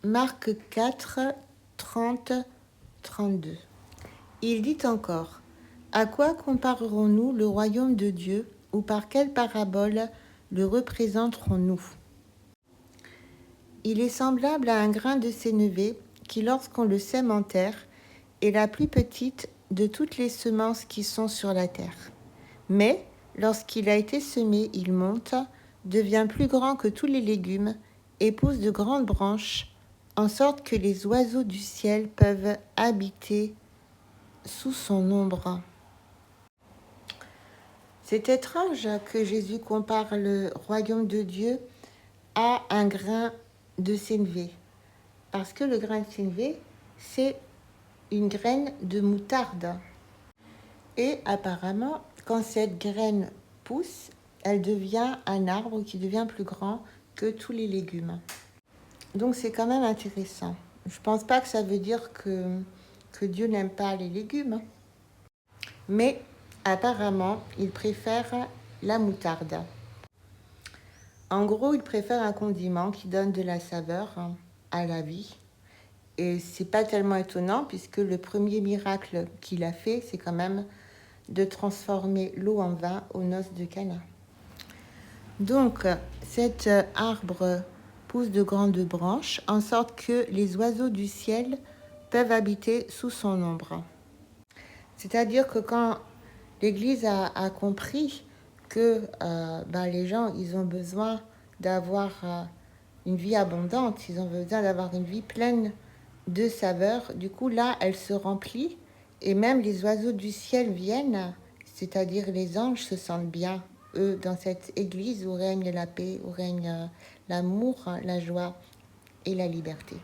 Marc 4, 30, 32. Il dit encore, « À quoi comparerons-nous le royaume de Dieu ou par quelle parabole le représenterons-nous » Il est semblable à un grain de sénévé qui, lorsqu'on le sème en terre, est la plus petite de toutes les semences qui sont sur la terre. Mais, lorsqu'il a été semé, il monte, devient plus grand que tous les légumes et pousse de grandes branches, en sorte que les oiseaux du ciel peuvent habiter sous son ombre. C'est étrange que Jésus compare le royaume de Dieu à un grain de sénévé, parce que le grain de sénévé, c'est une graine de moutarde. Et apparemment, quand cette graine pousse, elle devient un arbre qui devient plus grand que tous les légumes. Donc c'est quand même intéressant. Je ne pense pas que ça veut dire que Dieu n'aime pas les légumes. Mais apparemment, il préfère la moutarde. En gros, il préfère un condiment qui donne de la saveur à la vie. Et c'est pas tellement étonnant puisque le premier miracle qu'il a fait, c'est quand même de transformer l'eau en vin aux noces de Cana. Donc, cet arbre pousse de grandes branches en sorte que les oiseaux du ciel peuvent habiter sous son ombre. C'est-à-dire que quand l'Église a compris que les gens, ils ont besoin d'avoir une vie abondante, ils ont besoin d'avoir une vie pleine de saveurs, du coup là, elle se remplit et même les oiseaux du ciel viennent, c'est-à-dire les anges se sentent bien, eux, dans cette Église où règne la paix, où règne l'amour, la joie et la liberté.